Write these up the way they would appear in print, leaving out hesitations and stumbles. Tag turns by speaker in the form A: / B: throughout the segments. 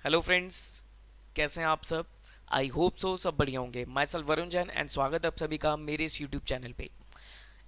A: Hello friends, कैसे हैं आप सब। आई होप सो सब बढ़िया होंगे। My self Varun Jain and स्वागत है आप सभी का मेरे इस यूट्यूब चैनल पे।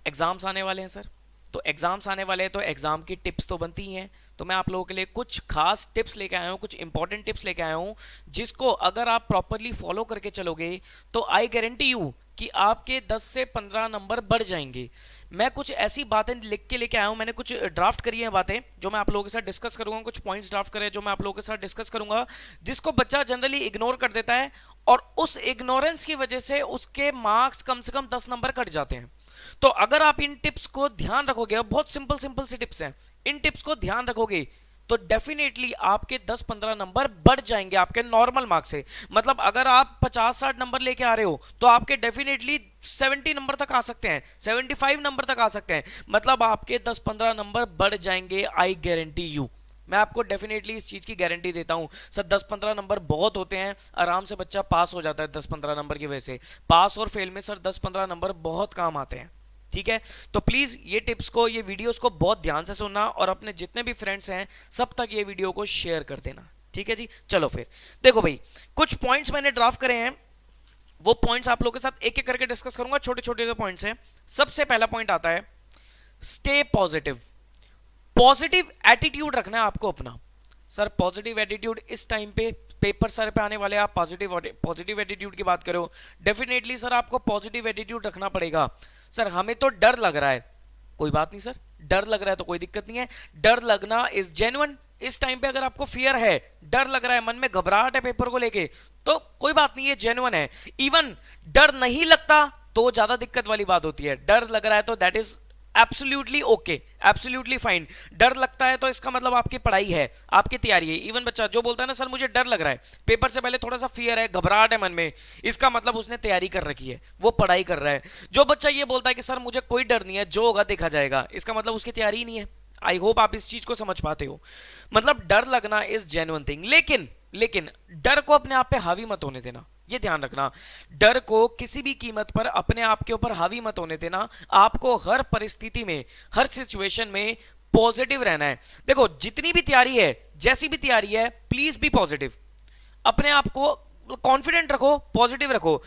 A: एग्जाम्स आने वाले हैं सर, तो एग्जाम्स आने वाले हैं तो एग्जाम की टिप्स तो बनती ही हैं। तो मैं आप लोगों के लिए कुछ खास टिप्स लेके आया हूँ, कुछ इंपॉर्टेंट टिप्स लेके आया हूँ, जिसको अगर आप प्रॉपरली फॉलो करके चलोगे तो आई गारंटी यू कि आपके 10 से 15 नंबर बढ़ जाएंगे। मैं कुछ ऐसी बातें लिख के लेके आया हूं, मैंने कुछ ड्राफ्ट करी है बातें जो मैं आप लोगों के साथ डिस्कस करूंगा, कुछ पॉइंट्स ड्राफ्ट करे जो मैं आप लोगों के साथ डिस्कस करूंगा, जिसको बच्चा जनरली इग्नोर कर देता है और उस इग्नोरेंस की वजह से उसके मार्क्स कम से कम 10 नंबर कट जाते हैं। तो अगर आप इन टिप्स को ध्यान रखोगे, बहुत सिंपल सिंपल सी टिप्स हैं, इन टिप्स को ध्यान रखोगे तो डेफिनेटली आपके 10-15 नंबर बढ़ जाएंगे आपके नॉर्मल मार्क्स से। मतलब अगर आप 50-60 नंबर लेके आ रहे हो तो आपके डेफिनेटली 70 नंबर तक आ सकते हैं, 75 नंबर तक आ सकते हैं। मतलब आपके 10-15 नंबर बढ़ जाएंगे, आई गारंटी यू। मैं आपको डेफिनेटली इस चीज की गारंटी देता हूं सर। 10-15 नंबर बहुत होते हैं, आराम से बच्चा पास हो जाता है 10-15 नंबर की वजह से। पास और फेल में सर 10-15 नंबर बहुत काम आते हैं, ठीक है। तो प्लीज ये टिप्स को, ये वीडियोस को बहुत ध्यान से सुनना और अपने जितने भी फ्रेंड्स हैं सब तक ये वीडियो को शेयर कर देना, ठीक है जी। चलो फिर देखो भाई, कुछ पॉइंट्स मैंने ड्राफ्ट करे हैं, वो पॉइंट्स आप लोगों के साथ एक एक करके डिस्कस करूंगा। छोटे छोटे जो पॉइंट्स हैं, सबसे पहला पॉइंट आता है स्टे पॉजिटिव। पॉजिटिव एटीट्यूड रखना है आपको अपना। सर पॉजिटिव एटीट्यूड इस टाइम पे पेपर सर पे आने वाले, आप पॉजिटिव पॉजिटिव एटीट्यूड की बात करो, डेफिनेटली सर आपको पॉजिटिव एटीट्यूड रखना पड़ेगा। सर हमें तो डर लग रहा है, कोई बात नहीं सर, डर लग रहा है तो कोई दिक्कत नहीं है। डर लगना इज जेन्युइन। इस टाइम पे अगर आपको फियर है, डर लग रहा है, मन में घबराहट है पेपर को लेके, तो कोई बात नहीं है, जेन्युइन है। इवन डर नहीं लगता तो ज्यादा दिक्कत वाली बात होती है। डर लग रहा है तो that is absolutely okay, absolutely fine. डर लगता है तो इसका मतलब आपकी पढ़ाई है, आपकी तैयारी है। इवन बच्चा जो बोलता है ना सर मुझे डर लग रहा है, पेपर से पहले थोड़ा सा फियर है, घबराहट है मन में, इसका मतलब उसने तैयारी कर रखी है, वो पढ़ाई कर रहा है। जो बच्चा ये बोलता है कि सर मुझे कोई डर नहीं है, जो होगा देखा जाएगा, इसका मतलब उसकी तैयारी ही नहीं है। आई होप आप इस चीज को समझ पाते हो। मतलब डर लगना इज जेन्युइन थिंग, लेकिन लेकिन डर को अपने आप पे हावी मत होने देना, ये ध्यान रखना। डर को किसी भी कीमत पर अपने आप के ऊपर हावी मत होने देना। आपको हर परिस्थिति में, हर सिचुएशन में पॉजिटिव रहना है। देखो जितनी भी तैयारी है, जैसी भी तैयारी है, प्लीज बी पॉजिटिव। अपने आप को कॉन्फिडेंट रखो, पॉजिटिव रखो।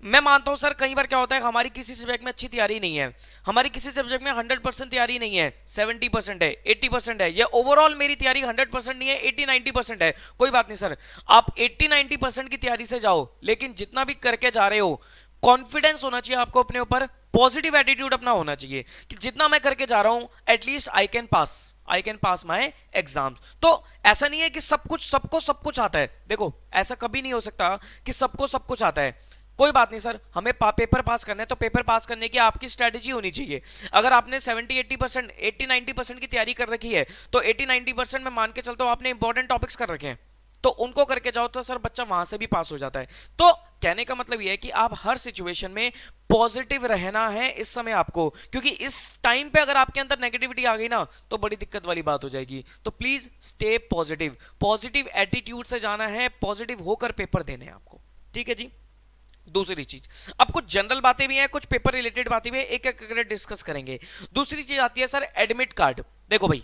A: मैं मानता हूं सर कई बार क्या होता है, हमारी किसी सब्जेक्ट में अच्छी तैयारी नहीं है, हमारी किसी सब्जेक्ट में 100% तैयारी नहीं है, 70% है, 80% है, या ओवरऑल मेरी तैयारी 100% नहीं है, 80-90% है। कोई बात नहीं सर, आप 80-90% की तैयारी से जाओ, लेकिन जितना भी करके जा रहे हो कॉन्फिडेंस होना चाहिए आपको अपने ऊपर, पॉजिटिव एटीट्यूड अपना होना चाहिए कि जितना मैं करके जा रहा हूं at least I can pass my exam. तो ऐसा नहीं है कि सब कुछ सबको सब कुछ आता है। देखो ऐसा कभी नहीं हो सकता कि सबको सब कुछ आता है। कोई बात नहीं सर, हमें पेपर पास करना है तो पेपर पास करने की आपकी स्ट्रेटेजी होनी चाहिए। अगर आपने 70-80%, 80-90% की तैयारी कर रखी है तो 80-90% में मान के चलता हूं आपने इंपॉर्टेंट टॉपिक्स कर रखे हैं, तो उनको करके जाओ तो सर बच्चा वहां से भी पास हो जाता है। तो कहने का मतलब यह है कि आप हर सिचुएशन में पॉजिटिव रहना है इस समय आपको, क्योंकि इस टाइम पे अगर आपके अंदर नेगेटिविटी आ गई ना तो बड़ी दिक्कत वाली बात हो जाएगी। तो please stay positive, positive attitude से जाना है, पॉजिटिव होकर पेपर देने हैं आपको, ठीक है जी। दूसरी चीज, अब कुछ जनरल बातें भी हैं, कुछ पेपर रिलेटेड बातें भी हैं, एक एक करके डिस्कस करेंगे। दूसरी चीज आती है सर एडमिट कार्ड। देखो भाई,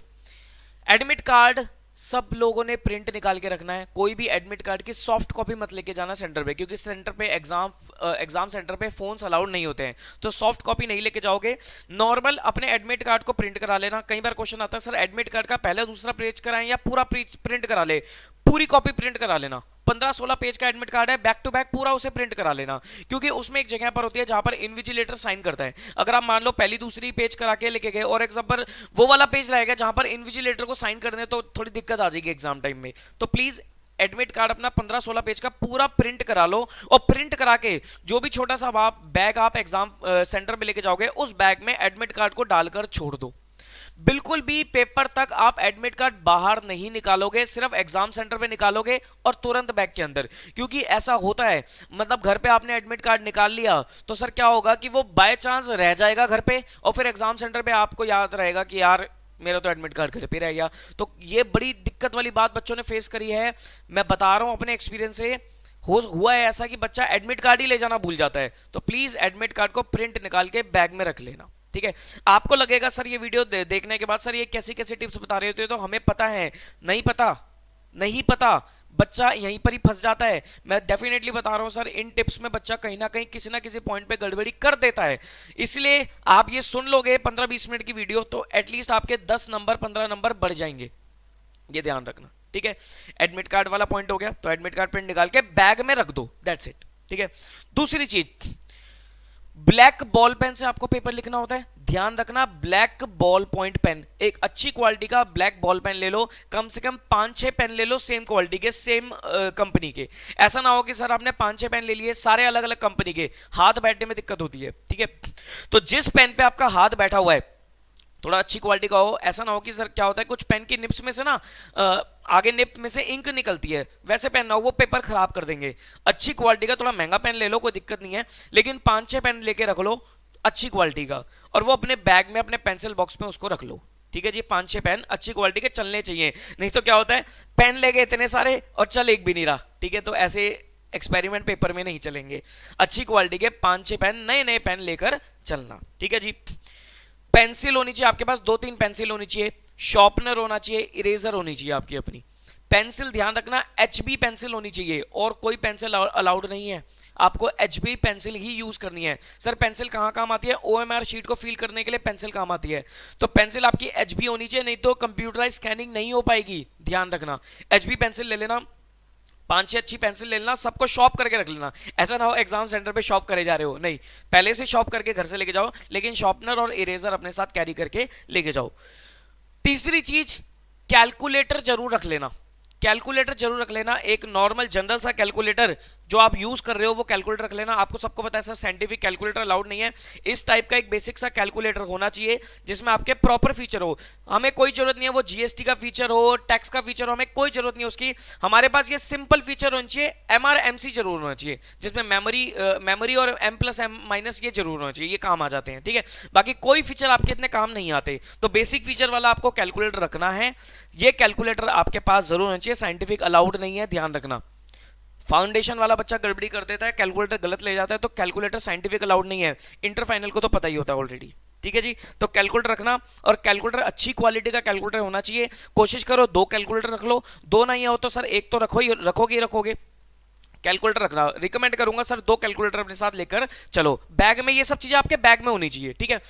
A: एडमिट कार्ड सब लोगों ने प्रिंट निकाल के रखना है। कोई भी एडमिट कार्ड की सॉफ्ट कॉपी मत लेके जाना सेंटर पे, क्योंकि सेंटर पे एग्जाम सेंटर पे फोन्स अलाउड नहीं होते हैं, तो सॉफ्ट कॉपी नहीं लेके जाओगे। नॉर्मल अपने एडमिट कार्ड को प्रिंट करा लेना। कई बार क्वेश्चन आता है सर एडमिट कार्ड का पहला दूसरा पेज कराएं या पूरा प्रिंट करा ले। पूरी कॉपी प्रिंट करा लेना। 15-16 पेज का एडमिट कार्ड है, बैक टू बैक पूरा उसे प्रिंट करा लेना, क्योंकि उसमें एक जगह पर होती है जहां पर इन्विजिलेटर साइन करता है। अगर आप मान लो पहली दूसरी पेज करा के लेके गए और एग्जाम पर वो वाला पेज रहेगा जहां पर इन्विजिलेटर को साइन करने, तो थोड़ी दिक्कत आ जाएगी एग्जाम टाइम में। तो प्लीज एडमिट कार्ड अपना 15-16 पेज का पूरा प्रिंट करा लो, और प्रिंट करा के जो भी छोटा सा बैग आप एग्जाम सेंटर में लेके जाओगे उस बैग में एडमिट कार्ड को डालकर छोड़ दो। बिल्कुल भी पेपर तक आप एडमिट कार्ड बाहर नहीं निकालोगे, सिर्फ एग्जाम सेंटर पे निकालोगे और तुरंत बैग के अंदर। क्योंकि ऐसा होता है, मतलब घर पे आपने एडमिट कार्ड निकाल लिया तो सर क्या होगा कि वो बाय चांस रह जाएगा घर पे, और फिर एग्जाम सेंटर पे आपको याद रहेगा कि यार मेरा तो एडमिट कार्ड घर पे रह गया। तो ये बड़ी दिक्कत वाली बात बच्चों ने फेस करी है, मैं बता रहा हूं अपने एक्सपीरियंस से। हुआ है ऐसा कि बच्चा एडमिट कार्ड ही ले जाना भूल जाता है। तो प्लीज एडमिट कार्ड को प्रिंट निकाल के बैग में रख लेना, ठीक है। आपको लगेगा सर ये वीडियो देखने के बाद सर ये कैसी कैसी टिप्स बता रहे होते हैं, तो हमें पता है, नहीं पता, नहीं पता, बच्चा यहीं पर ही फंस जाता है। मैं डेफिनेटली बता रहा हूं सर, इन टिप्स में बच्चा कहीं ना किसी पॉइंट पे गड़बड़ी कर देता है। इसलिए आप ये सुन लोगे 15-20 मिनट की वीडियो तो एटलीस्ट आपके 10 नंबर 15 नंबर बढ़ जाएंगे, ये ध्यान रखना, ठीक है। एडमिट कार्ड वाला पॉइंट हो गया, तो एडमिट कार्ड प्रिंट निकाल के बैग में रख दो, दैट्स इट, ठीक है। दूसरी चीज, ब्लैक बॉल पेन से आपको पेपर लिखना होता है, ध्यान रखना। ब्लैक बॉल पॉइंट पेन, एक अच्छी क्वालिटी का ब्लैक बॉल पेन ले लो, कम से कम 5-6 पेन ले लो सेम क्वालिटी के, सेम कंपनी के। ऐसा ना हो कि सर आपने 5-6 पेन ले लिए सारे अलग अलग कंपनी के, हाथ बैठने में दिक्कत होती है, ठीक है। तो जिस पेन पे आपका हाथ बैठा हुआ है थोड़ा अच्छी क्वालिटी का हो। ऐसा ना हो कि सर क्या होता है कुछ पेन की निप्स में से ना आगे निप में से इंक निकलती है, वैसे पेन ना हो, वो पेपर खराब कर देंगे। अच्छी क्वालिटी का थोड़ा महंगा पेन ले लो, कोई दिक्कत नहीं है, लेकिन 5-6 पेन लेके रख लो अच्छी क्वालिटी का, और वो अपने बैग में अपने पेंसिल बॉक्स में उसको रख लो, ठीक है जी। 5-6 पेन अच्छी क्वालिटी के चलने चाहिए, नहीं तो क्या होता है पेन ले गए इतने सारे और चल एक भी नहीं रहा, ठीक है। तो ऐसे एक्सपेरिमेंट पेपर में नहीं चलेंगे। अच्छी क्वालिटी के 5-6 पेन, नए नए पेन लेकर चलना, ठीक है जी। पेंसिल होनी चाहिए आपके पास, 2-3 पेंसिल होनी चाहिए, शॉर्पनर होना चाहिए, इरेजर होनी चाहिए आपकी अपनी। पेंसिल ध्यान रखना HB पेंसिल होनी चाहिए, और कोई पेंसिल अलाउड नहीं है, आपको HB पेंसिल ही यूज करनी है। सर पेंसिल कहाँ काम आती है? OMR शीट को फिल करने के लिए पेंसिल काम आती है, तो पेंसिल आपकी HB होनी चाहिए, नहीं तो कंप्यूटराइज स्कैनिंग नहीं हो पाएगी, ध्यान रखना। HB पेंसिल ले लेना, 5-6 अच्छी पेंसिल ले लेना, सबको शॉप करके रख लेना। ऐसा ना हो एग्जाम सेंटर पे शॉप करे जा रहे हो, नहीं, पहले से शॉप करके घर से लेके जाओ, लेकिन शॉर्पनर और इरेजर अपने साथ कैरी करके लेके जाओ। तीसरी चीज, कैलकुलेटर जरूर रख लेना, कैलकुलेटर जरूर रख लेना। एक नॉर्मल जनरल सा कैलकुलेटर जो आप यूज कर रहे हो वो कैलकुलेटर रख लेना। आपको सबको पता है सर साइंटिफिक कैलकुलेटर अलाउड नहीं है, इस टाइप का एक बेसिक सा कैलकुलेटर होना चाहिए जिसमें आपके प्रॉपर फीचर हो। हमें कोई जरूरत नहीं है वो GST का फीचर हो, टैक्स का फीचर हो, हमें कोई जरूरत नहीं है उसकी। हमारे पास ये सिंपल फीचर होना चाहिए, MRMC जरूर होना चाहिए, जिसमें मेमोरी और M+M- ये जरूर होना चाहिए, ये काम आ जाते हैं, ठीक है। बाकी कोई फीचर आपके इतने काम नहीं आते, तो बेसिक फीचर वाला आपको कैलकुलेटर रखना है। ये कैलकुलेटर आपके पास जरूर होना चाहिए, साइंटिफिक अलाउड नहीं है, ध्यान रखना। फाउंडेशन वाला बच्चा गड़बड़ी कर देता है, कैलकुलेटर गलत ले जाता है, तो कैलकुलेटर साइंटिफिक अलाउड नहीं है। इंटर फाइनल को तो पता ही होता है ऑलरेडी, ठीक है जी। तो कैलकुलेटर रखना, और कैलकुलेटर अच्छी क्वालिटी का कैलकुलेटर होना चाहिए। कोशिश करो 2 कैलकुलेटर रख लो, 2 नहीं हो तो सर एक तो रखोगे कैलकुलेटर रखना रिकमेंड करूंगा सर। 2 कैलकुलेटर अपने साथ लेकर चलो, बैग में ये सब चीजें आपके बैग में होनी चाहिए, ठीक है।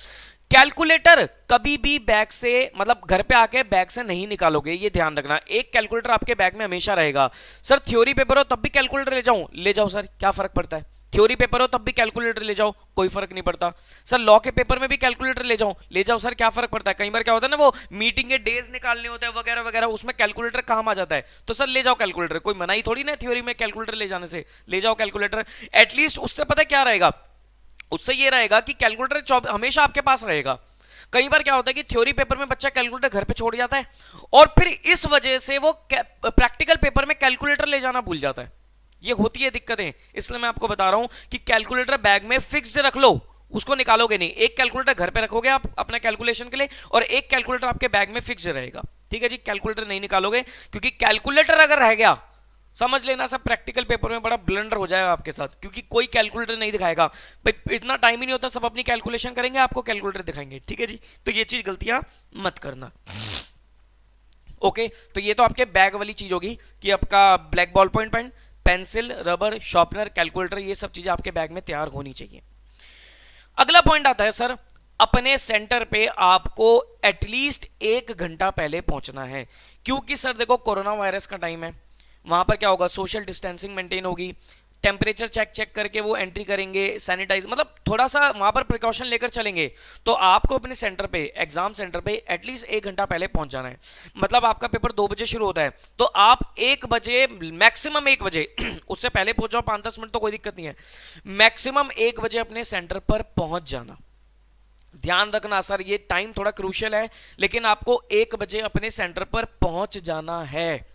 A: कैलकुलेटर कभी भी बैग से, मतलब घर पे आके बैग से नहीं निकालोगे, ये ध्यान रखना। एक कैलकुलेटर आपके बैग में हमेशा रहेगा। सर थ्योरी पेपर हो तब भी कैलकुलेटर ले जाओ सर, क्या फर्क पड़ता है? थ्योरी पेपर हो तब भी कैलकुलेटर ले जाओ, कोई फर्क नहीं पड़ता। सर लॉ के पेपर में भी कैलकुलेटर ले जाओ सर, क्या फर्क पड़ता है? कई बार क्या होता है ना, वो मीटिंग के डेज निकालने होते हैं वगैरह वगैरह, उसमें कैलकुलेटर काम आ जाता है, तो सर ले जाओ कैलकुलेटर, कोई मनाही थोड़ी ना थ्योरी में कैलकुलेटर ले जाने से, ले जाओ कैलकुलेटर। एटलीस्ट उससे पता क्या रहेगा, उससे ये रहेगा कि कैलकुलेटर हमेशा आपके पास रहेगा। कई बार क्या होता है कि थ्योरी पेपर में बच्चा कैलकुलेटर घर पे छोड़ जाता है, और फिर इस वजह से वो प्रैक्टिकल पेपर में कैलकुलेटर ले जाना भूल जाता है, ये होती है दिक्कतें। इसलिए मैं आपको बता रहा हूं कि कैलकुलेटर बैग में फिक्स्ड रख लो, उसको निकालोगे नहीं। एक कैलकुलेटर घर पे रखोगे आप अपना कैलकुलेशन के लिए, और एक कैलकुलेटर आपके बैग में फिक्स्ड रहेगा, ठीक है जी। कैलकुलेटर नहीं निकालोगे, क्योंकि कैलकुलेटर अगर रह गया समझ लेना सब प्रैक्टिकल पेपर में बड़ा ब्लंडर हो जाएगा आपके साथ, क्योंकि कोई कैलकुलेटर नहीं दिखाएगा भाई, इतना टाइम ही नहीं होता, सब अपनी कैलकुलेशन करेंगे, आपको कैलकुलेटर दिखाएंगे, ठीक है जी। तो ये चीज गलतियां मत करना, ओके। तो ये तो आपके बैग वाली चीज होगी कि आपका black ball point pen, pencil, rubber, sharpener, calculator, ये सब चीजें आपके बैग में तैयार होनी चाहिए। अगला पॉइंट आता है सर, अपने सेंटर पे आपको एटलीस्ट 1 घंटा पहले पहुंचना है, क्योंकि सर देखो कोरोना वायरस का टाइम है, वहां पर क्या होगा, सोशल डिस्टेंसिंग मेंटेन होगी, टेम्परेचर चेक करके वो एंट्री करेंगे, सैनिटाइज, मतलब थोड़ा सा वहां पर प्रिकॉशन लेकर चलेंगे। तो आपको अपने सेंटर पे, एग्जाम सेंटर पे एटलीस्ट 1 घंटा पहले पहुंच जाना है। मतलब आपका पेपर 2 बजे शुरू होता है, तो आप 1 बजे, मैक्सिमम 1 बजे उससे पहले पहुंच जाओ, 5-10 मिनट तो कोई दिक्कत नहीं है, मैक्सिमम 1 बजे अपने सेंटर पर पहुंच जाना। ध्यान रखना सर, ये टाइम थोड़ा क्रूशियल है, लेकिन आपको 1 बजे अपने सेंटर पर पहुंच जाना है।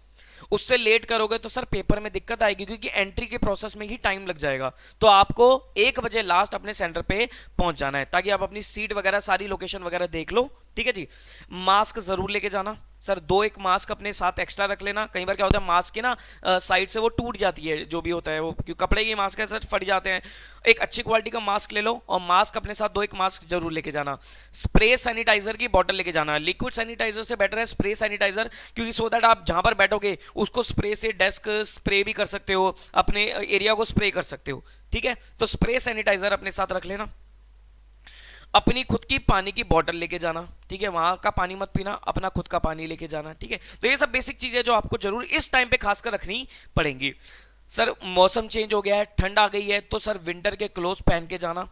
A: उससे लेट करोगे तो सर पेपर में दिक्कत आएगी, क्योंकि एंट्री के प्रोसेस में ही टाइम लग जाएगा। तो आपको 1 बजे लास्ट अपने सेंटर पे पहुंच जाना है, ताकि आप अपनी सीट वगैरह सारी लोकेशन वगैरह देख लो, ठीक है जी। मास्क जरूर लेके जाना सर, 2 एक मास्क अपने साथ एक्स्ट्रा रख लेना। कई बार क्या होता है मास्क की ना साइड से वो टूट जाती है, जो भी होता है वो, क्योंकि कपड़े की मास्क है सर, फट जाते हैं। एक अच्छी क्वालिटी का मास्क ले लो, और मास्क अपने साथ 2 एक मास्क जरूर लेके जाना। स्प्रे सैनिटाइजर की बोतल लेके जाना। लिक्विड सैनिटाइजर से बेटर है स्प्रे सैनिटाइजर, क्योंकि सो दैट आप जहां पर बैठोगे उसको स्प्रे से डेस्क स्प्रे भी कर सकते हो, अपने एरिया को स्प्रे कर सकते हो। ठीक है, तो स्प्रे सैनिटाइजर अपने साथ रख लेना। अपनी खुद की पानी की बोतल लेके जाना, ठीक है, वहां का पानी मत पीना, अपना खुद का पानी लेके जाना। ठीक है, तो ये सब बेसिक चीजें जो आपको जरूर इस टाइम पे खासकर रखनी पड़ेंगी। सर मौसम चेंज हो गया है, ठंड आ गई है, तो सर विंटर के क्लोथ पहन के जाना।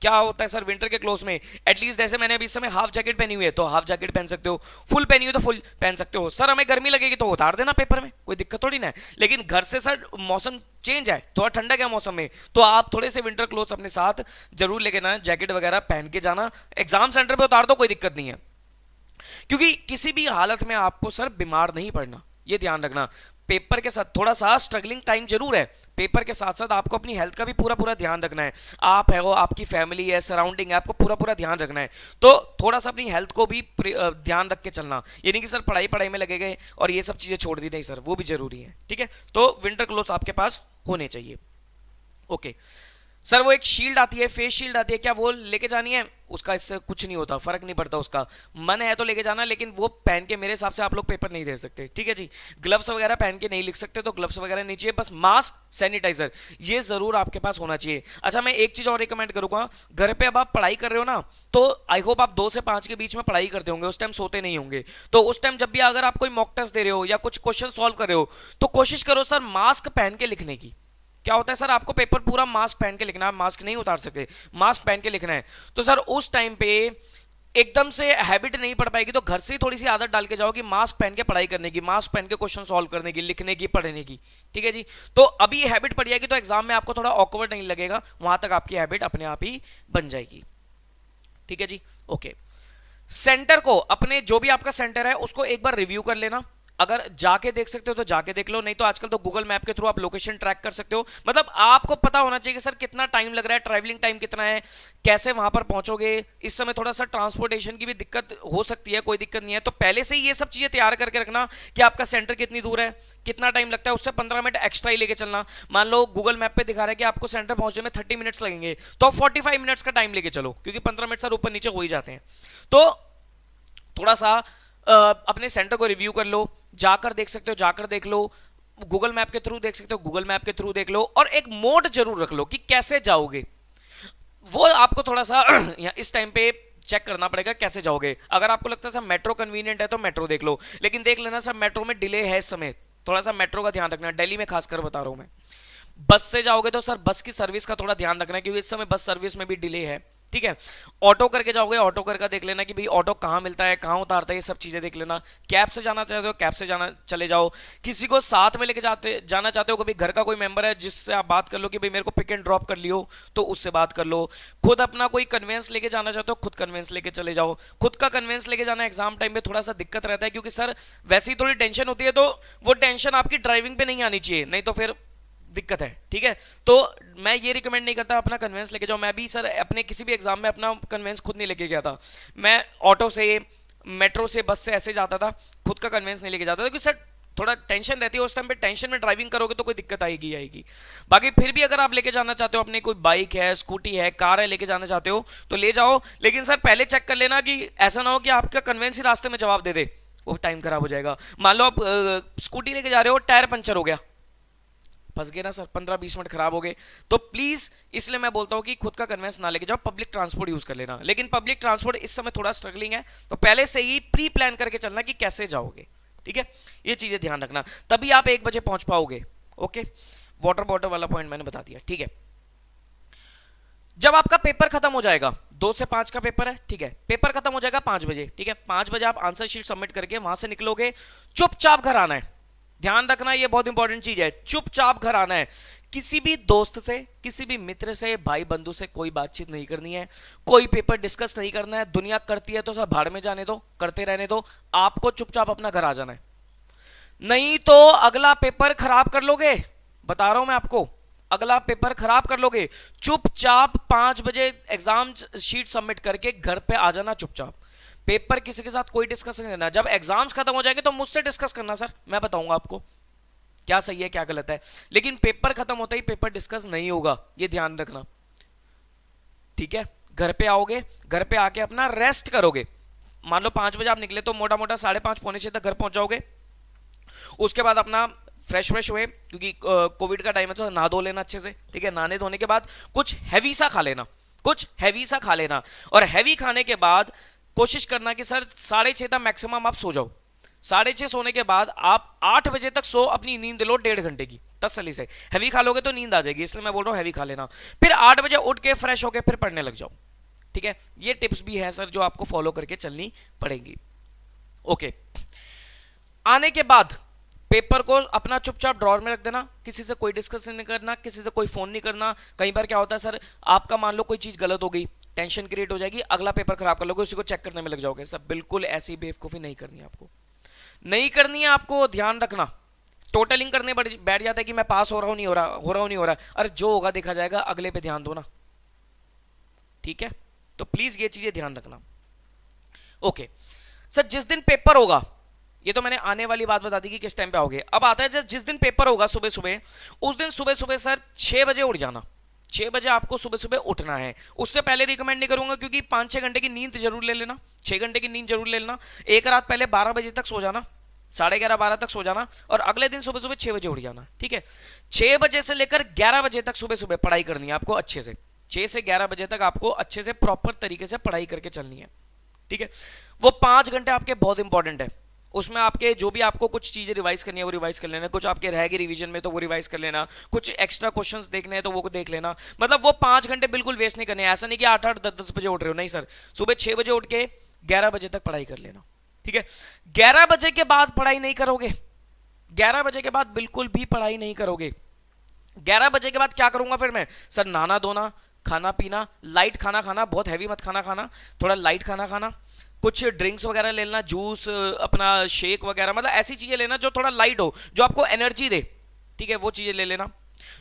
A: क्या होता है सर विंटर के क्लोथ में, एटलीस्ट जैसे मैंने अभी इस समय हाफ जैकेट पहनी हुई है तो हाफ जैकेट पहन सकते हो, फुल पहनी हुई तो फुल पहन सकते हो। सर हमें गर्मी लगेगी तो उतार देना पेपर में, कोई दिक्कत थोड़ी ना है। लेकिन घर से सर मौसम चेंज है, थोड़ा ठंडा क्या मौसम में, तो आप थोड़े से विंटर क्लोथ अपने साथ जरूर लेके जाना, जैकेट वगैरह पहन के जाना। एग्जाम सेंटर पे उतार दो, कोई दिक्कत नहीं है, क्योंकि किसी भी हालत में आपको सर बीमार नहीं पड़ना, ये ध्यान रखना। पेपर के साथ थोड़ा सा स्ट्रगलिंग टाइम जरूर है, पेपर के साथ साथ आपको अपनी हेल्थ का भी पूरा पूरा ध्यान रखना है। आप है वो, आपकी फैमिली है, सराउंडिंग है, आपको पूरा पूरा ध्यान रखना है। तो थोड़ा सा अपनी हेल्थ को भी ध्यान रख के चलना, ये नहीं कि सर पढ़ाई पढ़ाई में लगे गए और ये सब चीजें छोड़ दी, नहीं सर, वो भी जरूरी है। ठीक है, तो विंटर क्लोथ आपके पास होने चाहिए। ओके सर, वो एक शील्ड आती है, फेस शील्ड आती है, क्या वो लेके जानी है? उसका इससे कुछ नहीं होता, फर्क नहीं पड़ता, उसका मन है तो लेके जाना, लेकिन वो पहन के मेरे हिसाब से आप लोग पेपर नहीं दे सकते। ठीक है जी, ग्लव्स वगैरह पहन के नहीं लिख सकते, तो ग्लव्स वगैरह नहीं चाहिए। बस मास्क, सैनिटाइजर, ये जरूर आपके पास होना चाहिए। अच्छा, मैं एक चीज और रिकमेंड करूंगा, घर पे अब आप पढ़ाई कर रहे हो ना, तो आई होप आप 2 से 5 के बीच में पढ़ाई करते होंगे, उस टाइम सोते नहीं होंगे। तो उस टाइम जब भी अगर आप कोई मॉक टेस्ट दे रहे हो या कुछ क्वेश्चन सॉल्व कर रहे हो, तो कोशिश करो सर मास्क पहन के लिखने की। क्या होता है सर, आपको पेपर पूरा मास्क पहन के लिखना है, मास्क नहीं उतार सकते, मास्क पहन के लिखना है। तो सर उस टाइम पे एकदम से हैबिट नहीं पड़ पाएगी, तो घर से ही थोड़ी सी आदत डाल के जाओ कि मास्क पहन के पढ़ाई करने की, मास्क पहन के क्वेश्चन सॉल्व करने की, लिखने की, पढ़ने की। ठीक है जी, तो अभी हैबिट पड़ जाएगी तो एग्जाम में आपको थोड़ा ऑकवर्ड नहीं लगेगा, वहां तक आपकी हैबिट अपने आप ही बन जाएगी। ठीक है जी, ओके। सेंटर को, अपने जो भी आपका सेंटर है उसको एक बार रिव्यू कर लेना। अगर जाके देख सकते हो तो जाके देख लो, नहीं तो आजकल तो गूगल मैप के थ्रू आप लोकेशन ट्रैक कर सकते हो। मतलब आपको पता होना चाहिए कि सर कितना टाइम लग रहा है, ट्रैवलिंग टाइम कितना है, कैसे वहां पर पहुंचोगे। इस समय थोड़ा सा ट्रांसपोर्टेशन की भी दिक्कत हो सकती है, कोई दिक्कत नहीं है, तो पहले से ही ये सब चीजें तैयार करके रखना कि आपका सेंटर कितनी दूर है, कितना टाइम लगता है, उससे 15 मिनट एक्स्ट्रा ही लेके चलना। मान लो गूगल मैप पे दिखा रहा है कि आपको सेंटर पहुंचने में 30 मिनट्स लगेंगे, तो आप 45 मिनट्स का टाइम लेके चलो, क्योंकि 15 मिनट सर ऊपर नीचे हो ही जाते हैं। तो थोड़ा सा अपने सेंटर को रिव्यू कर लो, जाकर देख सकते हो जाकर देख लो, गूगल मैप के थ्रू देख सकते हो गूगल मैप के थ्रू देख लो, और एक मोड जरूर रख लो कि कैसे जाओगे, वो आपको थोड़ा सा इस टाइम पे चेक करना पड़ेगा कैसे जाओगे। अगर आपको लगता है सर मेट्रो कन्वीनियंट है तो मेट्रो देख लो, लेकिन देख लेना सर मेट्रो में डिले है इस समय, थोड़ा सा मेट्रो का ध्यान रखना, दिल्ली में खासकर बता रहा हूं मैं। बस से जाओगे तो सर बस की सर्विस का थोड़ा ध्यान रखना है, क्योंकि इस समय बस सर्विस में भी डिले है। ठीक है, ऑटो करके जाओगे, ऑटो करके देख लेना कि भाई ऑटो कहाँ मिलता है, कहाँ उतारता है, ये सब चीजें देख लेना। कैब से जाना चाहते हो कैब से जाना चले जाओ, किसी को साथ में लेके जाना चाहते हो, कभी घर का कोई मेंबर है जिससे आप बात कर लो कि भाई मेरे को पिक एंड ड्रॉप कर लियो, तो उससे बात कर लो। खुद अपना कोई कन्वेंस लेके जाना चाहते हो, खुद कन्वेंस लेके चले जाओ। खुद का कन्वेंस लेके जाना एग्जाम टाइम में थोड़ा सा दिक्कत रहता है, क्योंकि सर वैसे ही थोड़ी टेंशन होती है, तो वो टेंशन आपकी ड्राइविंग पे नहीं आनी चाहिए, नहीं तो फिर दिक्कत है। ठीक है, तो मैं ये रिकमेंड नहीं करता अपना कन्वेंस लेके जाओ। मैं भी सर अपने किसी भी एग्जाम में अपना कन्वेंस खुद नहीं लेके गया था, मैं ऑटो से, मेट्रो से, बस से ऐसे जाता था, खुद का कन्वेंस नहीं लेके जाता था, क्योंकि सर थोड़ा टेंशन रहती है उस टाइम पे, टेंशन में ड्राइविंग करोगे तो कोई दिक्कत आएगी आएगी। बाकी फिर भी अगर आप लेके जाना चाहते हो, अपने कोई बाइक है, स्कूटी है, कार है, लेके जाना चाहते हो तो ले जाओ, लेकिन सर पहले चेक कर लेना कि ऐसा ना हो कि आपका कन्वेंस ही रास्ते में जवाब दे दे, वो टाइम खराब हो जाएगा। मान लो आप स्कूटी लेके जा रहे हो, टायर पंचर हो गया, फंस गए ना सर, 15-20 मिनट खराब हो गए। तो प्लीज इसलिए मैं बोलता हूं कि खुद का कन्वेंस ना लेके जाओ, पब्लिक ट्रांसपोर्ट यूज कर लेना। लेकिन पब्लिक ट्रांसपोर्ट इस समय थोड़ा स्ट्रगलिंग है, तो पहले से ही प्री प्लान करके चलना कि कैसे जाओगे। ठीक है, ये चीजें ध्यान रखना, तभी आप 1 बजे पहुंच पाओगे। ओके, वाटर बॉटल वाला पॉइंट मैंने बता दिया। ठीक है, जब आपका पेपर खत्म हो जाएगा, 2 से 5 का पेपर है, ठीक है, पेपर खत्म हो जाएगा 5 बजे। ठीक है, 5 बजे आप आंसर शीट सबमिट करके वहां से निकलोगे, चुपचाप घर आना है। ध्यान रखना, ये बहुत इंपॉर्टेंट चीज है, चुपचाप घर आना है। किसी भी दोस्त से, किसी भी मित्र से, भाई बंधु से कोई बातचीत नहीं करनी है, कोई पेपर डिस्कस नहीं करना है। दुनिया करती है तो सब भाड़ में जाने दो, करते रहने दो, आपको चुपचाप अपना घर आ जाना है, नहीं तो अगला पेपर खराब कर लोगे, बता रहा हूं मैं आपको, अगला पेपर खराब कर लोगे। चुपचाप 5 बजे एग्जाम शीट सबमिट करके घर पे आ जाना चुपचाप। पेपर किसी के साथ कोई डिस्कस नहीं करना। जब एग्जाम्स खत्म हो जाएंगे तो मुझसे डिस्कस करना सर, मैं बताऊंगा आपको क्या सही है क्या गलत है, लेकिन पेपर खत्म होता ही पेपर डिस्कस नहीं होगा, ये ध्यान रखना, ठीक है। घर पे आओगे, घर पे आके अपना रेस्ट करोगे। मान लो 5 बजे आप निकले तो मोटा मोटा 5:30 पौने 6 तक घर पहुंच जाओगे। उसके बाद अपना फ्रेश हुए, क्योंकि कोविड का टाइम है तो नहा धो लेना अच्छे से, ठीक है। नहाने धोने के बाद कुछ हैवी सा खा लेना, कुछ हैवी सा खा लेना, और हैवी खाने के बाद कोशिश करना कि सर 6:30 तक मैक्सिमम आप सो जाओ। 6:30 सोने के बाद आप 8 बजे तक सो, अपनी नींद लो 1.5 घंटे की तसल्ली से। हैवी खा लोगे तो नींद आ जाएगी, इसलिए मैं बोल रहा हूँ हैवी खा लेना। फिर 8 बजे उठ के फ्रेश होके फिर पढ़ने लग जाओ, ठीक है। ये टिप्स भी है सर जो आपको फॉलो करके चलनी पड़ेंगी। ओके, आने के बाद पेपर को अपना चुपचाप ड्रॉर में रख देना, किसी से कोई डिस्कशन नहीं करना, किसी से कोई फोन नहीं करना। कई बार क्या होता है सर, आपका मान लो कोई चीज गलत हो गई, टेंशन क्रिएट हो जाएगी, अगला पेपर खराब कर लोगे, उसी को चेक करने में लग जाओगे। सब बिल्कुल ऐसी बेवकूफी नहीं करनी है आपको, नहीं करनी है आपको, ध्यान रखना। टोटलिंग करने बैठ जाता है कि मैं पास हो रहा हूं नहीं हो रहा, हो रहा हूं नहीं हो रहा, अरे जो होगा देखा जाएगा, अगले पे ध्यान दो ना, ठीक है। तो प्लीज ये चीजें ध्यान रखना। ओके सर, जिस दिन पेपर होगा, ये तो मैंने आने वाली बात बता दी कि किस टाइम पे आओगे। अब आता है जिस दिन पेपर होगा सुबह सुबह, उस दिन सुबह सुबह सर 6 बजे उठ जाना। 6 बजे आपको सुबह सुबह उठना है। उससे पहले रिकमेंड नहीं करूंगा, क्योंकि 5-6 घंटे की नींद जरूर ले लेना, 6 घंटे की नींद जरूर ले लेना। एक रात पहले 12 बजे तक सो जाना, 11:30-12 तक सो जाना, और अगले दिन सुबह सुबह 6 बजे उठ जाना, ठीक है। 6 बजे से लेकर 11 बजे तक सुबह सुबह पढ़ाई करनी है आपको अच्छे से। 6 से 11 बजे तक आपको अच्छे से प्रॉपर तरीके से पढ़ाई करके चलनी है, ठीक है। वो 5 घंटे आपके बहुत इंपॉर्टेंट है। उसमें आपके जो भी आपको कुछ चीजें रिवाइज करनी है वो रिवाइज कर लेना, कुछ आपके रहेगी रिवीजन में तो वो रिवाइज कर लेना, कुछ एक्स्ट्रा क्वेश्चंस देखने हैं तो वो देख लेना। मतलब वो 5 घंटे बिल्कुल वेस्ट नहीं करने। ऐसा नहीं कि 8-8 10-10 बजे उठ रहे हो, नहीं सर, सुबह 6 बजे उठ के 11 बजे तक पढ़ाई कर लेना, ठीक है। 11 बजे के बाद पढ़ाई नहीं करोगे, 11 बजे के बाद बिल्कुल भी पढ़ाई नहीं करोगे। 11 बजे के बाद क्या करूंगा फिर मैं, सर नहाना धोना, खाना पीना, लाइट खाना खाना, बहुत हैवी मत खाना खाना, थोड़ा लाइट खाना खाना, कुछ ड्रिंक्स वगैरह ले लेना, जूस, अपना शेक वगैरह, मतलब ऐसी चीजें लेना जो थोड़ा लाइट हो, जो आपको एनर्जी दे, ठीक है, वो चीजें ले लेना।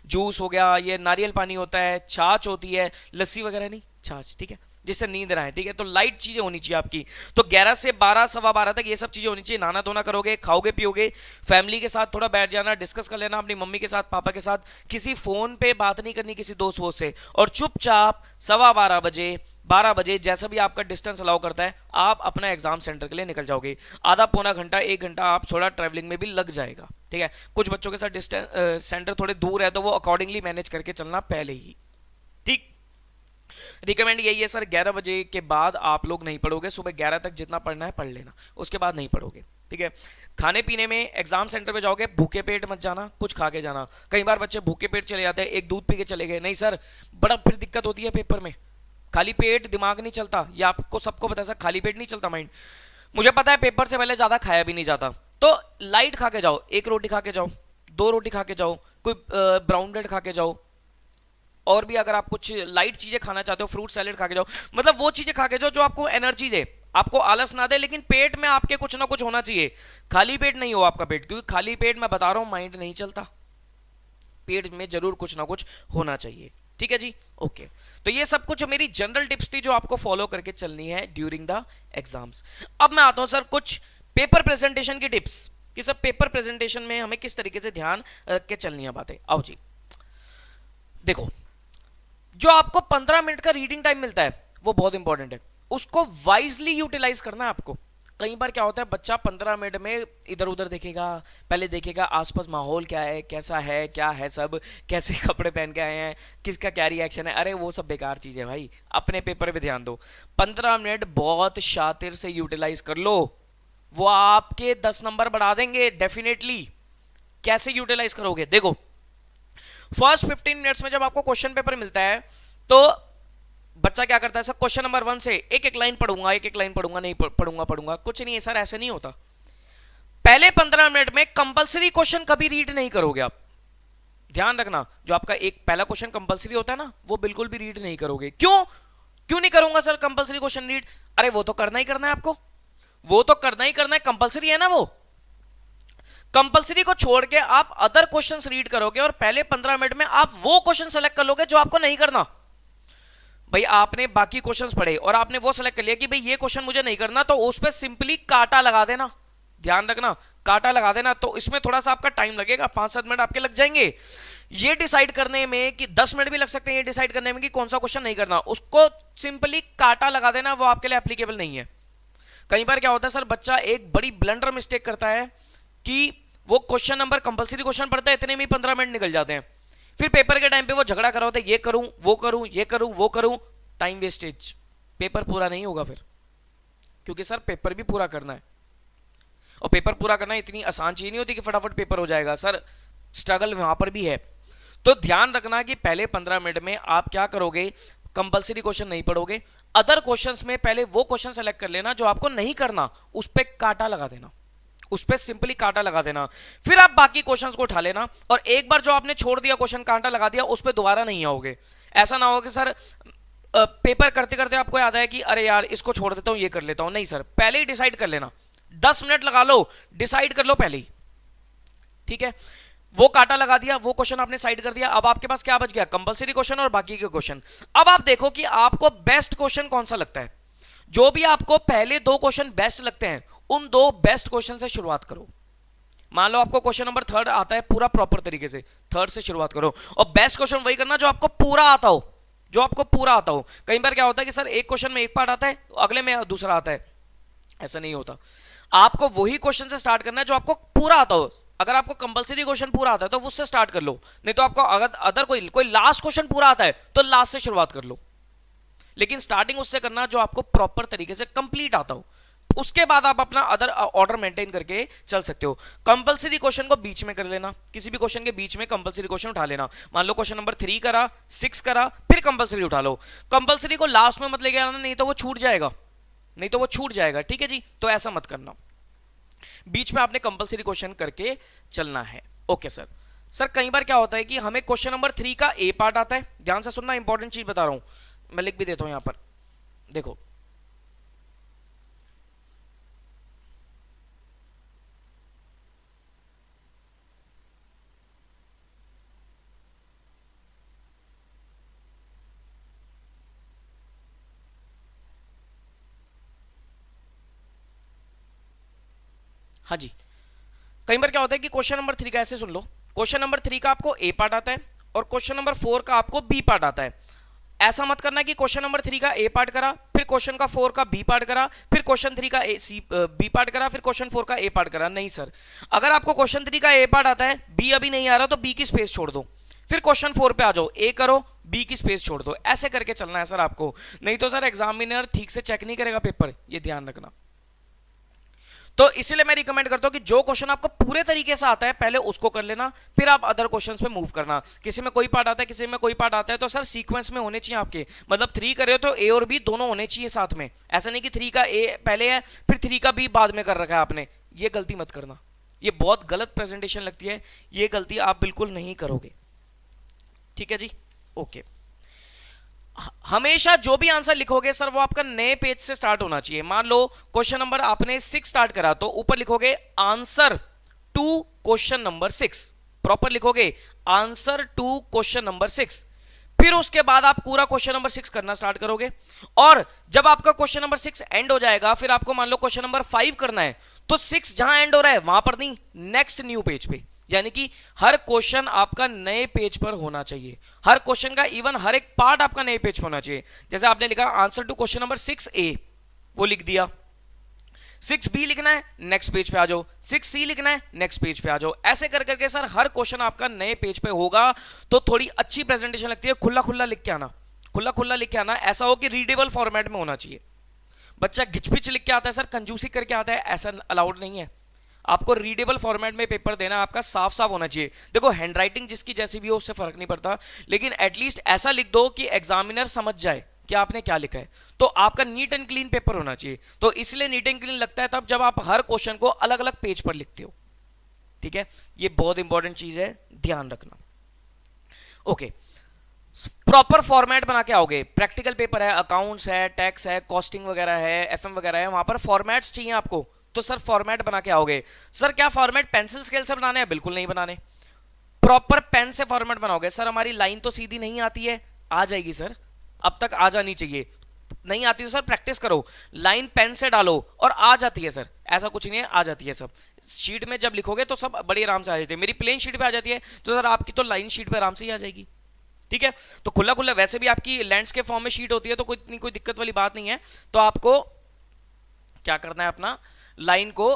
A: जूस हो गया, ये नारियल पानी होता है, छाछ होती है, लस्सी वगैरह नहीं, छाछ, ठीक है, जिससे नींद ना आए, ठीक है। तो लाइट चीजें होनी चाहिए आपकी। तो 11 से 12, 12:15 तक ये सब चीजें होनी चाहिए। नहाना धोना करोगे, खाओगे पियोगे, फैमिली के साथ थोड़ा बैठ जाना, डिस्कस कर लेना अपनी मम्मी के साथ, पापा के साथ, किसी फोन पे बात नहीं करनी किसी दोस्त वोस्त से, और चुपचाप 12:15 बजे 12 बजे जैसा भी आपका डिस्टेंस अलाउ करता है, आप अपना एग्जाम सेंटर के लिए निकल जाओगे। आधा पौना घंटा 1 घंटा आप थोड़ा ट्रैवलिंग में भी लग जाएगा, ठीक है। कुछ बच्चों के साथ डिस्टेंस सेंटर थोड़े दूर है तो वो अकॉर्डिंगली मैनेज करके चलना पहले ही, ठीक। रिकमेंड यही है सर, 11 बजे के बाद आप लोग नहीं पढ़ोगे। सुबह 11 तक जितना पढ़ना है पढ़ लेना, उसके बाद नहीं पढ़ोगे, ठीक है। खाने पीने में एग्जाम सेंटर पे जाओगे, भूखे पेट मत जाना, कुछ खा के जाना। कई बार बच्चे भूखे पेट चले जाते हैं, एक दूध पी के चले गए, नहीं सर, बड़ा फिर दिक्कत होती है पेपर में। खाली पेट दिमाग नहीं चलता, ये आपको सबको पता है सर, खाली पेट नहीं चलता माइंड। मुझे पता है पेपर से पहले ज्यादा खाया भी नहीं जाता, तो लाइट खा के जाओ, 1 रोटी खा के जाओ, 2 रोटी खा के जाओ, कोई ब्राउन ब्रेड खा के जाओ, और भी अगर आप कुछ लाइट चीजें खाना चाहते हो, फ्रूट सैलेड खा के जाओ, मतलब वो चीजें खा के जाओ जो आपको एनर्जी दे, आपको आलस ना दे, लेकिन पेट में आपके कुछ ना कुछ होना चाहिए। खाली पेट नहीं हो आपका पेट, क्योंकि खाली पेट मैं बता रहा हूं माइंड नहीं चलता, पेट में जरूर कुछ ना कुछ होना चाहिए, ठीक है जी। ओके, तो ये सब कुछ मेरी जनरल टिप्स थी जो आपको फॉलो करके चलनी है ड्यूरिंग द एग्जाम्स। अब मैं आता हूं सर कुछ पेपर प्रेजेंटेशन की टिप्स, कि सब पेपर प्रेजेंटेशन में हमें किस तरीके से ध्यान रख के चलनी है बातें। आओ जी, देखो, जो आपको 15 मिनट का रीडिंग टाइम मिलता है वो बहुत इंपॉर्टेंट है, उसको वाइजली यूटिलाइज करना है आपको। कई बार क्या होता है, बच्चा 15 मिनट में इधर उधर देखेगा, पहले देखेगा आसपास माहौल क्या है, कैसा है, क्या है, सब कैसे कपड़े पहन के आए हैं, किसका क्या रिएक्शन है, अरे वो सब बेकार चीज है भाई, अपने पेपर पे ध्यान दो। 15 मिनट बहुत शातिर से यूटिलाइज कर लो, वो आपके 10 नंबर बढ़ा देंगे डेफिनेटली। कैसे यूटिलाइज करोगे, देखो, फर्स्ट 15 मिनट्स में जब आपको क्वेश्चन पेपर मिलता है तो बच्चा क्या करता है सर, क्वेश्चन नंबर 1 से एक एक लाइन पढ़ूंगा, एक एक लाइन पढ़ूंगा, नहीं पढ़ूंगा, कुछ नहीं है सर, ऐसे नहीं होता। पहले 15 मिनट में कंपलसरी क्वेश्चन कभी रीड नहीं करोगे आप, ध्यान रखना। जो आपका एक पहला क्वेश्चन कंपलसरी होता है ना, वो बिल्कुल भी रीड नहीं करोगे। क्यों नहीं करूंगा सर कंपलसरी क्वेश्चन रीड? अरे वो तो करना ही करना है आपको, वो तो करना ही करना है, कंपलसरी है ना वो। कंपलसरी को छोड़ के आप अदर क्वेश्चंस रीड करोगे और पहले 15 मिनट में आप वो क्वेश्चन सेलेक्ट कर लोगे जो आपको नहीं करना। भाई आपने बाकी क्वेश्चंस पढ़े और आपने वो सेलेक्ट कर लिया कि भाई ये क्वेश्चन मुझे नहीं करना, तो उस पर सिंपली काटा लगा देना। ध्यान रखना, काटा लगा देना। तो इसमें थोड़ा सा आपका टाइम लगेगा, 5-7 मिनट आपके लग जाएंगे ये डिसाइड करने में, कि 10 मिनट भी लग सकते हैं ये डिसाइड करने में कि कौन सा क्वेश्चन नहीं करना। उसको सिंपली काटा लगा देना, वो आपके लिए एप्लीकेबल नहीं है। कई बार क्या होता है सर, बच्चा एक बड़ी ब्लंडर मिस्टेक करता है कि वो क्वेश्चन नंबर कंपलसरी क्वेश्चन पढ़ता है, इतने में 15 मिनट निकल जाते हैं। फिर पेपर के टाइम पे वो झगड़ा कर रहा होता है, ये करूं वो करूं ये करूं वो करूं, टाइम वेस्टेज, पेपर पूरा नहीं होगा फिर। क्योंकि सर पेपर भी पूरा करना है, और पेपर पूरा करना इतनी आसान चीज नहीं होती कि फटाफट पेपर हो जाएगा सर, स्ट्रगल वहां पर भी है। तो ध्यान रखना कि पहले 15 मिनट में आप क्या करोगे, कंपलसरी क्वेश्चन नहीं पढ़ोगे। अदर क्वेश्चंस में पहले वो क्वेश्चन सेलेक्ट कर लेना जो आपको नहीं करना, उस पर काटा लगा देना, उस पर सिंपली काटा लगा देना। फिर आप बाकी क्वेश्चंस को उठा लेना, और एक बार जो आपने छोड़ दिया क्वेश्चन, कांटा लगा दिया, उस पर दोबारा नहीं आओगे। ऐसा ना हो कि सर पेपर करते करते आपको याद है कि अरे यार इसको छोड़ देता हूं, ये कर लेता हूं। नहीं सर, पहले ही डिसाइड कर लेना, 10 मिनट लगा लो, डिसाइड कर लो पहले ही। ठीक है, वो काटा लगा दिया, वो क्वेश्चन आपने साइड कर दिया। अब आपके पास क्या बच गया, कंपलसरी क्वेश्चन और बाकी के क्वेश्चन। अब आप देखो कि आपको बेस्ट क्वेश्चन कौन सा लगता है। जो भी आपको पहले 2 क्वेश्चन बेस्ट लगते हैं, उन 2 बेस्ट क्वेश्चन से शुरुआत करो। मान लो आपको क्वेश्चन नंबर 3 आता है पूरा प्रॉपर तरीके से, 3 से शुरुआत करो। और बेस्ट क्वेश्चन वही करना जो आपको पूरा आता हो, जो आपको पूरा आता हो। कई बार क्या होता है कि सर एक क्वेश्चन में एक पार्ट आता है, अगले में दूसरा आता है, ऐसा नहीं होता। आपको वही क्वेश्चन से स्टार्ट करना है जो आपको पूरा आता हो। अगर आपको कंपलसरी क्वेश्चन पूरा आता है तो उससे स्टार्ट कर लो, नहीं तो आपको अगर अदर कोई लास्ट क्वेश्चन पूरा आता है तो लास्ट से शुरुआत कर लो। लेकिन स्टार्टिंग उससे करना जो आपको प्रॉपर तरीके से कंप्लीट आता हो, उसके बाद आप अपना अदर ऑर्डर मेंटेन करके चल सकते हो। कंपलसरी क्वेश्चन को बीच में कर लेना, किसी भी क्वेश्चन के बीच में कंपलसरी क्वेश्चन उठा लेना। मान लो क्वेश्चन नंबर 3 करा, 6 करा, फिर कंपलसरी उठा लो। कंपलसरी को लास्ट में मत लेके आना, नहीं तो वो छूट जाएगा, नहीं तो वो छूट जाएगा। ठीक है जी, तो ऐसा मत करना, बीच में आपने कंपलसरी क्वेश्चन करके चलना है। Okay sir. सर कई बार क्या होता है कि हमें क्वेश्चन नंबर 3 का ए पार्ट आता है, ध्यान से सुनना, इंपॉर्टेंट चीज बता रहा हूं, मैं लिख भी देता हूं यहां पर, देखो। हाँ जी, कई बार क्या होता है कि क्वेश्चन नंबर 3 का, ऐसे सुन लो, क्वेश्चन नंबर 3 का आपको ए पार्ट आता है और क्वेश्चन नंबर 4 का आपको बी पार्ट आता है। ऐसा मत करना कि क्वेश्चन नंबर 3 का ए पार्ट करा, फिर क्वेश्चन का 4 का बी पार्ट करा, फिर क्वेश्चन 3 का बी पार्ट करा, फिर क्वेश्चन 4 का ए पार्ट करा। नहीं सर, अगर आपको क्वेश्चन 3 का ए पार्ट आता है, बी अभी नहीं आ रहा, तो बी की स्पेस छोड़ दो, फिर क्वेश्चन 4 पे आ जाओ, ए करो, बी की स्पेस छोड़ दो। ऐसे करके चलना है सर आपको, नहीं तो सर एग्जामिनर ठीक से चेक नहीं करेगा पेपर, ये ध्यान रखना। तो इसलिए मैं रिकमेंड करता हूं कि जो क्वेश्चन आपको पूरे तरीके से आता है पहले उसको कर लेना, फिर आप अदर क्वेश्चंस पे मूव करना। किसी में कोई पार्ट आता है, किसी में कोई पार्ट आता है, तो सर सीक्वेंस में होने चाहिए आपके, मतलब 3 करे हो तो ए और बी दोनों होने चाहिए साथ में। ऐसा नहीं कि 3 का ए पहले है फिर 3 का बी बाद में कर रखा है आपने, ये गलती मत करना, ये बहुत गलत प्रेजेंटेशन लगती है, ये गलती आप बिल्कुल नहीं करोगे। ठीक है जी, ओके। हमेशा जो भी आंसर लिखोगे सर वो आपका नए पेज से स्टार्ट होना चाहिए। मान लो क्वेश्चन नंबर आपने 6 स्टार्ट करा, तो ऊपर लिखोगे answer to question number 6, proper लिखोगे आंसर टू क्वेश्चन नंबर 6। फिर उसके बाद आप पूरा क्वेश्चन नंबर 6 करना स्टार्ट करोगे, और जब आपका क्वेश्चन नंबर 6 एंड हो जाएगा, फिर आपको मान लो क्वेश्चन नंबर 5 करना है, तो 6 जहां एंड हो रहा है वहां पर नहीं, नेक्स्ट न्यू पेज पे। यानी कि हर क्वेश्चन आपका नए पेज पर होना चाहिए, हर क्वेश्चन का इवन हर एक पार्ट आपका नए पेज पर होना चाहिए। जैसे आपने लिखा answer to question number 6A, वो लिख दिया, 6B लिखना है नेक्स्ट पेज पे आ जाओ, 6C लिखना है नेक्स्ट पेज पे आ जाओ। ऐसे कर करके सर हर क्वेश्चन आपका नए पेज पे होगा, तो थोड़ी अच्छी प्रेजेंटेशन लगती है। खुला खुला लिख के आना, खुला खुला लिख के आना, ऐसा हो कि रीडेबल फॉर्मेट में होना चाहिए। बच्चा घिचपिच लिख के आता है सर, कंजूसी करके आता है, ऐसा अलाउड नहीं है। आपको रीडेबल फॉर्मेट में पेपर देना, आपका साफ साफ होना चाहिए। देखो हैंडराइटिंग जिसकी जैसी भी हो उससे फर्क नहीं पड़ता, लेकिन एटलीस्ट ऐसा लिख दो कि एग्जामिनर समझ जाए कि आपने क्या लिखा है। तो आपका नीट एंड क्लीन पेपर होना चाहिए। तो इसलिए नीट एंड क्लीन लगता है तब जब आप हर क्वेश्चन को अलग अलग पेज पर लिखते हो। ठीक है, ये बहुत इंपॉर्टेंट चीज है, ध्यान रखना। ओके, प्रॉपर फॉर्मेट बना के आओगे। प्रैक्टिकल पेपर है, अकाउंट्स है, टैक्स है, कॉस्टिंग वगैरह है, एफएम वगैरह है, वहां पर फॉर्मेट्स चाहिए आपको, तो सर फॉर्मेट बना के आओगे। सर क्या फॉर्मेट पेंसिल स्केल से बनाने हैं? बिल्कुल नहीं बनाने, प्रॉपर पेन से फॉर्मेट बनाओगे। सर हमारी लाइन तो सीधी नहीं आती है, आ जाएगी सर, अब तक आ जानी चाहिए। नहीं आती तो सर प्रैक्टिस करो, लाइन पेन से डालो और आ जाती है सर, ऐसा कुछ नहीं है, आ जाती है सब। शीट में जब लिखोगे तो सब बड़ी आराम से आ जाती है। मेरी प्लेन शीट पे आ जाती है तो सर आपकी तो लाइन शीट पे आराम से ही आ जाएगी। ठीक है, तो खुला खुला वैसे भी आपकी लैंडस्केप फॉर्म में शीट होती है तो कोई इतनी कोई दिक्कत वाली बात नहीं है। तो आपको क्या करना है, अपना लाइन को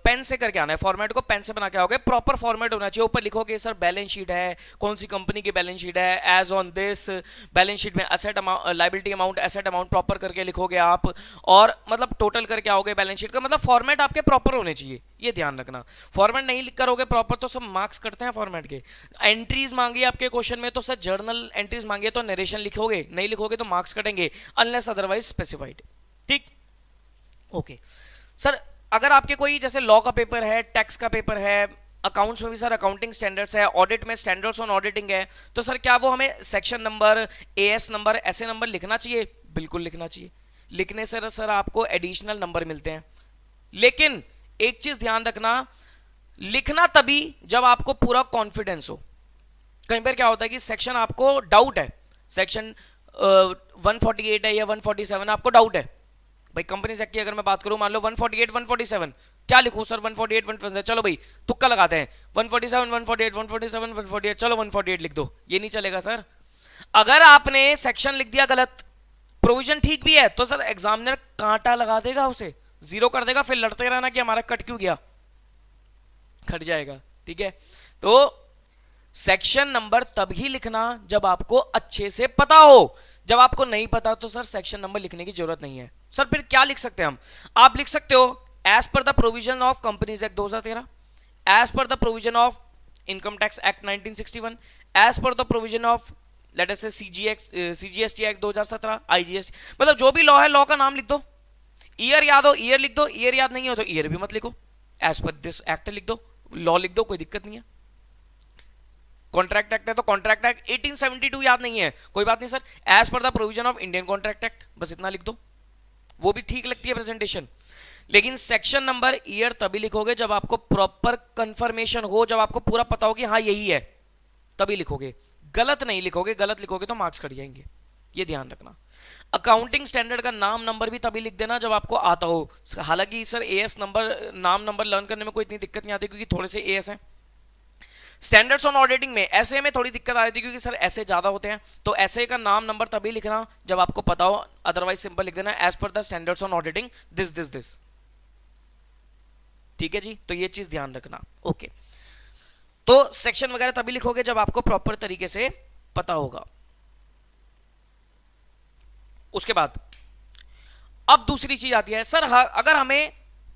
A: पेन से करके आना है, फॉर्मेट को पेन से बना के आओगे, प्रॉपर फॉर्मेट होना चाहिए। ऊपर लिखोगे सर बैलेंस शीट है, कौन सी कंपनी की बैलेंस शीट है, as on this balance sheet में asset amount, liability amount, asset amount proper करके लिखोगे आप, और मतलब टोटल करके आओगे बैलेंस शीट का। मतलब फॉर्मेट आपके प्रॉपर होने चाहिए, ये ध्यान रखना। फॉर्मेट नहीं लिख करोगे प्रॉपर तो सब मार्क्स करते हैं फॉर्मेट के। एंट्रीज मांगी आपके क्वेश्चन में तो सर जर्नल एंट्रीज मांगी तो नरेशन लिखोगे, नहीं लिखोगे तो मार्क्स कटेंगे अनलेस अदरवाइज स्पेसिफाइड। ठीक, ओके सर। अगर आपके कोई जैसे लॉ का पेपर है, टैक्स का पेपर है, अकाउंट्स में भी सर अकाउंटिंग स्टैंडर्ड्स है, ऑडिट में स्टैंडर्ड्स ऑन ऑडिटिंग है, तो सर क्या वो हमें सेक्शन नंबर, एएस नंबर, ऐसे नंबर लिखना चाहिए? बिल्कुल लिखना चाहिए। लिखने से सर आपको एडिशनल नंबर मिलते हैं। लेकिन एक चीज ध्यान रखना, लिखना तभी जब आपको पूरा कॉन्फिडेंस हो। कई बार क्या होता है कि सेक्शन आपको डाउट है, सेक्शन 148 है या 147, आपको डाउट है। भाई कंपनी एक्ट की अगर मैं बात करूं, मान लो 148 147, क्या लिखूं सर? 148 147, चलो भाई तुक्का लगाते हैं, 147 148 147 148, चलो 148 लिख दो, ये नहीं चलेगा सर। अगर आपने सेक्शन लिख दिया गलत, प्रोविजन ठीक भी है, तो सर एग्जामिनर कांटा लगा देगा, उसे जीरो कर देगा, फिर लड़ते रहना कि हमारा कट क्यों गया, कट जाएगा। ठीक है, तो सेक्शन नंबर तभी लिखना जब आपको अच्छे से पता हो। जब आपको नहीं पता तो सर सेक्शन नंबर लिखने की जरूरत नहीं है। सर फिर क्या लिख सकते हैं हम? आप लिख सकते हो as per the provision of companies act 2013, as per the provision of income tax act 1961, as per the provision of let us से सीजीएसटी एक्ट 2017, आईजीएसटी, मतलब जो भी लॉ है लॉ का नाम लिख दो। ईयर याद हो ईयर लिख दो, ईयर याद नहीं हो तो ईयर भी मत लिखो, एज पर दिस एक्ट लिख दो, लॉ लिख दो, कोई दिक्कत नहीं है। कॉन्ट्रैक्ट एक्ट है तो कॉन्ट्रैक्ट एक्ट 1872 याद नहीं है, कोई बात नहीं sir, as per the provision of Indian contract act, बस इतना लिख दो, वो भी ठीक लगती है प्रेजेंटेशन। लेकिन सेक्शन नंबर ईयर तभी लिखोगे जब आपको प्रॉपर कंफर्मेशन हो, जब आपको पूरा पता हो कि हाँ यही है, तभी लिखोगे। गलत नहीं लिखोगे, गलत लिखोगे तो मार्क्स कट जाएंगे, ये ध्यान रखना। अकाउंटिंग स्टैंडर्ड का नाम नंबर भी तभी लिख देना जब आपको आता हो। हालांकि सर एएस नंबर, नाम नंबर लर्न करने में कोई इतनी दिक्कत नहीं आती क्योंकि थोड़े से एएस हैं। स्टैंडर्ड्स ऑन ऑडिटिंग में ऐसे में थोड़ी दिक्कत आ रही थी क्योंकि सर ऐसे ज्यादा होते हैं, तो ऐसे का नाम नंबर तभी लिखना जब आपको पता हो, अदरवाइज सिंपल लिख देना as per the standards on auditing this this this. ठीक है जी, तो ये चीज ध्यान रखना। ओके, तो सेक्शन वगैरह तभी लिखोगे जब आपको प्रॉपर तरीके से पता होगा। उसके बाद अब दूसरी चीज आती है, सर अगर हमें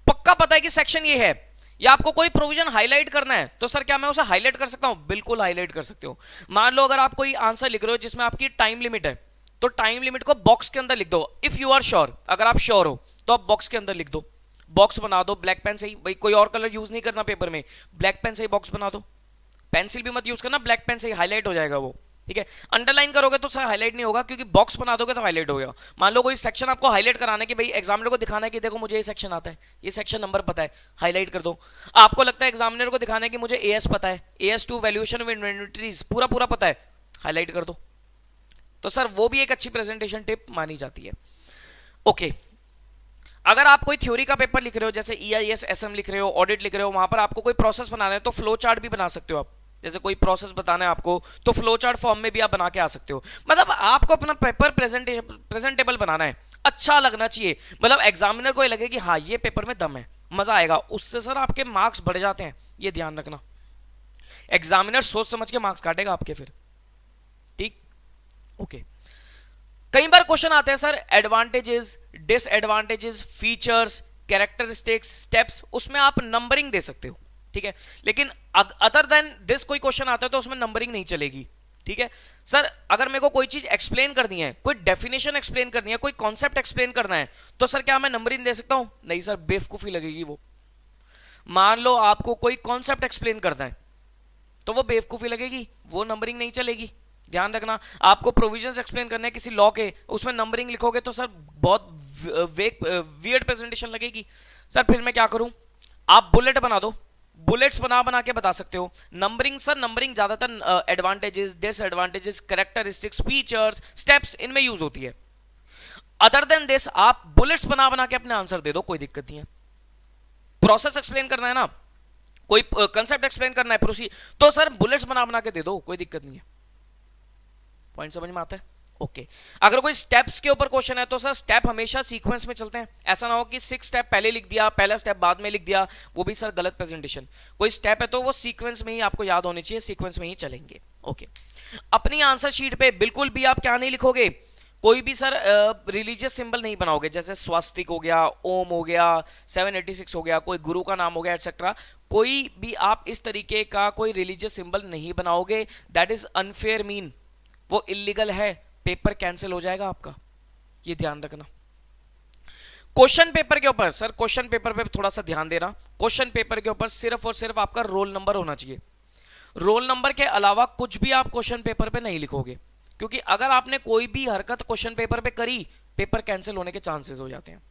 A: पक्का पता है कि सेक्शन ये है या आपको कोई प्रोविजन हाईलाइट करना है, तो सर क्या मैं उसे हाईलाइट कर सकता हूं? बिल्कुल हाईलाइट कर सकते हो। मान लो अगर आप कोई आंसर लिख रहे हो जिसमें आपकी टाइम लिमिट है, तो टाइम लिमिट को बॉक्स के अंदर लिख दो। इफ यू आर श्योर, अगर आप श्योर हो तो आप बॉक्स के अंदर लिख दो, बॉक्स बना दो ब्लैक पेन से ही, भाई कोई और कलर यूज नहीं करना पेपर में, ब्लैक पेन से ही बॉक्स बना दो, पेंसिल भी मत यूज करना, ब्लैक पेन से ही हाईलाइट हो जाएगा वो। ठीक है, अंडरलाइन करोगे तो सर हाईलाइट नहीं होगा, क्योंकि बॉक्स बना दोगे तो हाईलाइट होगा। मान लो कोई सेक्शन आपको हाईलाइट कराना है कि भाई एग्जामिनर को दिखाना है कि देखो मुझे ये सेक्शन आता है, ये सेक्शन नंबर पता है, हाईलाइट कर दो। आपको लगता है एग्जामिनर को दिखाना है कि मुझे एएस पता है, एएस2 वैल्यूएशन ऑफ इन्वेंटरीज पूरा पूरा पता है, हाईलाइट कर दो। तो सर वो भी एक अच्छी प्रेजेंटेशन टिप मानी जाती है। ओके, अगर आप कोई थ्योरी का पेपर लिख रहे हो, जैसे ईआईएस एसएम लिख रहे हो, ऑडिट लिख रहे हो, वहां पर आपको कोई प्रोसेस बनाना है तो फ्लो चार्ट भी बना सकते हो आप। जैसे कोई प्रोसेस बताना है आपको तो फ्लो चार्ट फॉर्म में भी आप बना के आ सकते हो। मतलब आपको अपना पेपर प्रेजेंटेबल बनाना है, अच्छा लगना चाहिए, मतलब एग्जामिनर को ये लगे कि हाँ ये पेपर में दम है, मजा आएगा, उससे सर आपके मार्क्स बढ़ जाते हैं, ये ध्यान रखना। एग्जामिनर सोच समझ के मार्क्स काटेगा आपके फिर। ठीक, ओके। कई बार क्वेश्चन आते हैं sir advantages, disadvantages, features, characteristics, steps, उसमें आप नंबरिंग दे सकते हो। ठीक है, लेकिन अदर देन दिस कोई क्वेश्चन आता है तो उसमें नंबरिंग नहीं चलेगी। ठीक है सर, अगर मेरे को कोई चीज एक्सप्लेन करनी है, कोई डेफिनेशन एक्सप्लेन करनी है, कोई कॉन्सेप्ट एक्सप्लेन करना है, तो सर क्या मैं नंबरिंग दे सकता हूं? नहीं सर, बेवकूफी लगेगी वो। मान लो आपको कोई कॉन्सेप्ट एक्सप्लेन करना है तो वो बेवकूफी लगेगी, वो नंबरिंग नहीं चलेगी, ध्यान रखना। आपको प्रोविजंस एक्सप्लेन करने हैं किसी लॉ के, उसमें नंबरिंग लिखोगे तो सर बहुत वियर्ड प्रेजेंटेशन लगेगी। सर फिर मैं क्या करूं? आप बुलेट बना दो, बुलेट्स बना बना के बता सकते हो। नंबरिंग सर, नंबरिंग ज्यादातर advantages, disadvantages, characteristics, features, steps इनमें यूज होती है। अदर देन दिस आप बुलेट्स बना बना के अपने आंसर दे दो, कोई दिक्कत नहीं है। प्रोसेस एक्सप्लेन करना है ना, कोई कंसेप्ट एक्सप्लेन करना है, प्रोसी, तो सर बुलेट्स बना बना के दे दो, कोई दिक्कत नहीं है। पॉइंट समझ में आता है? ओके। अगर कोई स्टेप्स के ऊपर क्वेश्चन है तो सर स्टेप हमेशा सीक्वेंस में चलते हैं, ऐसा ना हो कि 6 स्टेप पहले लिख दिया, पहला स्टेप बाद में लिख दिया, वो भी सर गलत प्रेजेंटेशन। कोई स्टेप है तो वो सीक्वेंस में ही आपको याद होनी चाहिए, सीक्वेंस में ही चलेंगे। ओके। अपनी आंसर शीट पे बिल्कुल भी आप क्या नहीं लिखोगे, कोई भी सर रिलीजियस सिंबल नहीं बनाओगे, जैसे स्वास्तिक हो गया, ओम हो गया, 786 हो गया, कोई गुरु का नाम हो गया, एटसेट्रा। कोई भी आप इस तरीके का कोई रिलीजियस सिंबल नहीं बनाओगे, दैट इज अनफेयर मीन, वो इलीगल है, पेपर कैंसिल हो जाएगा आपका, ये ध्यान रखना। क्वेश्चन पेपर के ऊपर सर, क्वेश्चन पेपर पे थोड़ा सा ध्यान देना, क्वेश्चन पेपर के ऊपर सिर्फ और सिर्फ आपका रोल नंबर होना चाहिए। रोल नंबर के अलावा कुछ भी आप क्वेश्चन पेपर पे नहीं लिखोगे, क्योंकि अगर आपने कोई भी हरकत क्वेश्चन पेपर पे करी, पेपर कैंसिल होने के चांसेस हो जाते हैं।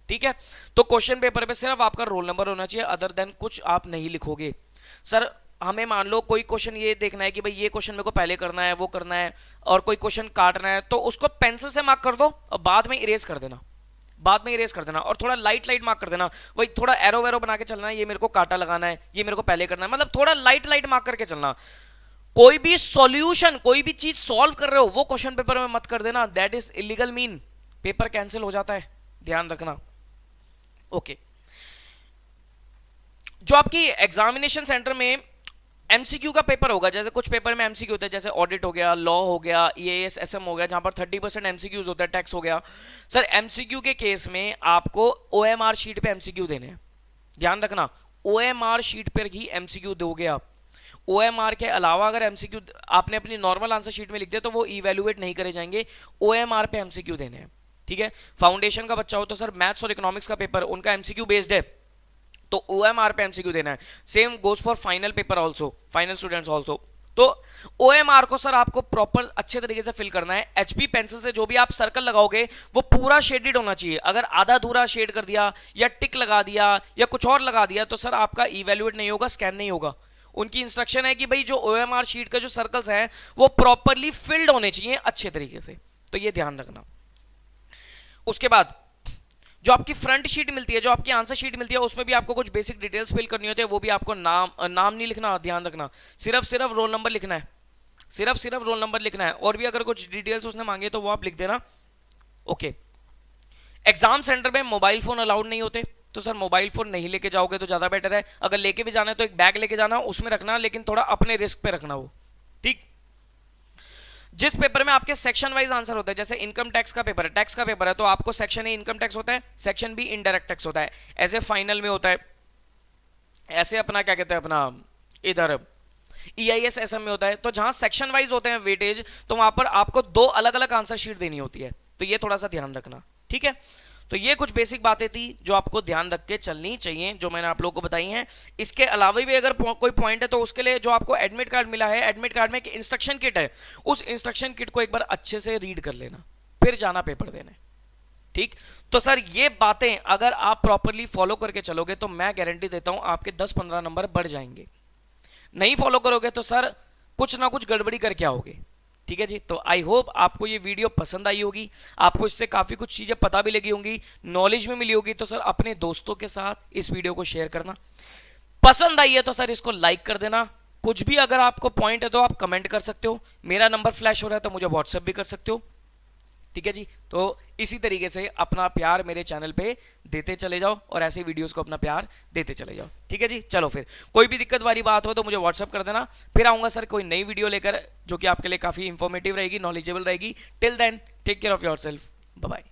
A: ठीक है, तो क्वेश्चन पेपर पे सिर्फ आपका रोल नंबर होना चाहिए, अदर देन कुछ आप नहीं लिखोगे। सर हमें मान लो कोई क्वेश्चन ये देखना है कि भाई ये क्वेश्चन मेरे को पहले करना है, वो करना है, और कोई क्वेश्चन काटना है, तो उसको पेंसिल से मार्क कर दो और बाद में इरेज कर देना, बाद में इरेज कर देना, और थोड़ा लाइट लाइट मार्क कर देना। वही थोड़ा एरो वेरो बना के चलना है, ये मेरे को काटा लगाना है, ये मेरे को पहले करना है, मतलब थोड़ा लाइट लाइट मार्क करके चलना। कोई भी सॉल्यूशन, कोई भी चीज सॉल्व कर रहे हो वो क्वेश्चन पेपर में मत कर देना, that is illegal mean, paper cancel हो जाता है, ध्यान रखना। ओके। जो आपकी एग्जामिनेशन सेंटर में एमसीक्यू का पेपर होगा, जैसे कुछ पेपर में एमसीक्यू होता है, जैसे ऑडिट हो गया, लॉ हो गया, ईएएस एसएम हो गया, जहां पर 30% एमसीक्यूज होता है, टैक्स हो गया। सर एमसीक्यू के केस में आपको ओएमआर शीट पे एमसीक्यू देने हैं, ध्यान रखना, ओएमआर शीट पर ही एमसीक्यू दोगे आप। ओएमआर के अलावा अगर एमसीक्यू आपने अपनी नॉर्मल आंसर शीट में लिख दिया तो वो इवैल्यूएट नहीं करे जाएंगे, ओएमआर पे एमसीक्यू देने हैं। ठीक है, फाउंडेशन का बच्चा हो तो सर मैथ्स और इकोनॉमिक्स का पेपर उनका एमसीक्यू बेस्ड है, तो ओएमआर पे एमसीक्यू देना है। Same goes for final paper also, final students also. तो ओएमआर को सर आपको प्रॉपर अच्छे तरीके से फिल करना है। एचबी पेंसिल से जो भी आप सर्कल लगाओगे वो पूरा शेडेड होना चाहिए, अगर आधा अधूरा शेड कर दिया या टिक लगा दिया या कुछ और लगा दिया तो सर आपका इवैल्यूएट नहीं होगा, स्कैन नहीं होगा। उनकी इंस्ट्रक्शन है कि भाई जो ओएमआर शीट का जो सर्कल्स हैं वो प्रॉपरली फिल्ड होने चाहिए अच्छे तरीके से, तो ये ध्यान रखना। उसके बाद जो आपकी फ्रंट शीट मिलती है, जो आपकी आंसर शीट मिलती है, उसमें भी आपको कुछ बेसिक डिटेल्स फिल करनी होती है, वो भी आपको नाम नहीं लिखना, ध्यान रखना, सिर्फ रोल नंबर लिखना है, सिर्फ रोल नंबर लिखना है, और भी अगर कुछ डिटेल्स उसने मांगे तो वो आप लिख देना। ओके। एग्जाम सेंटर में मोबाइल फोन अलाउड नहीं होते, तो सर मोबाइल फोन नहीं लेके जाओगे तो ज्यादा बेटर है, अगर लेके भी जाना है तो एक बैग लेके जाना, उसमें रखना, लेकिन थोड़ा अपने रिस्क पे रखना वो। ठीक। जिस पेपर में आपके सेक्शन वाइज आंसर होता है, जैसे इनकम टैक्स का पेपर है, टैक्स का पेपर है, तो आपको सेक्शन ए इनकम टैक्स होता है, सेक्शन बी इनडायरेक्ट टैक्स होता है, ऐसे फाइनल में होता है, ऐसे अपना क्या कहते हैं अपना इधर ईआईएस एसएम में होता है। तो जहां सेक्शन वाइज होते हैं वेटेज, तो वहां पर आपको दो अलग अलग आंसर शीट देनी होती है, तो ये थोड़ा सा ध्यान रखना। ठीक है, तो ये कुछ बेसिक बातें थी जो आपको ध्यान रख के चलनी चाहिए, जो मैंने आप लोगों को बताई हैं। इसके अलावा भी अगर कोई पॉइंट है तो उसके लिए जो आपको एडमिट कार्ड मिला है, एडमिट कार्ड में एक इंस्ट्रक्शन किट है, उस इंस्ट्रक्शन किट को एक बार अच्छे से रीड कर लेना, फिर जाना पेपर देने। ठीक, तो सर ये बातें अगर आप प्रॉपरली फॉलो करके चलोगे तो मैं गारंटी देता हूं आपके 10-15 नंबर बढ़ जाएंगे। नहीं फॉलो करोगे तो सर कुछ ना कुछ गड़बड़ी करके आओगे। ठीक है जी, तो आई होप आपको ये वीडियो पसंद आई होगी, आपको इससे काफ़ी कुछ चीज़ें पता भी लगी होंगी, नॉलेज में मिली होगी। तो सर अपने दोस्तों के साथ इस वीडियो को शेयर करना, पसंद आई है तो सर इसको लाइक कर देना। कुछ भी अगर आपको पॉइंट है तो आप कमेंट कर सकते हो, मेरा नंबर फ्लैश हो रहा है तो मुझे व्हाट्सएप भी कर सकते हो। ठीक है जी, तो इसी तरीके से अपना प्यार मेरे चैनल पे देते चले जाओ और ऐसे वीडियोस को अपना प्यार देते चले जाओ। ठीक है जी, चलो फिर कोई भी दिक्कत वाली बात हो तो मुझे व्हाट्सअप कर देना, फिर आऊंगा सर कोई नई वीडियो लेकर जो कि आपके लिए काफ़ी इंफॉर्मेटिव रहेगी, नॉलेजेबल रहेगी। Till then take care of yourself, bye bye.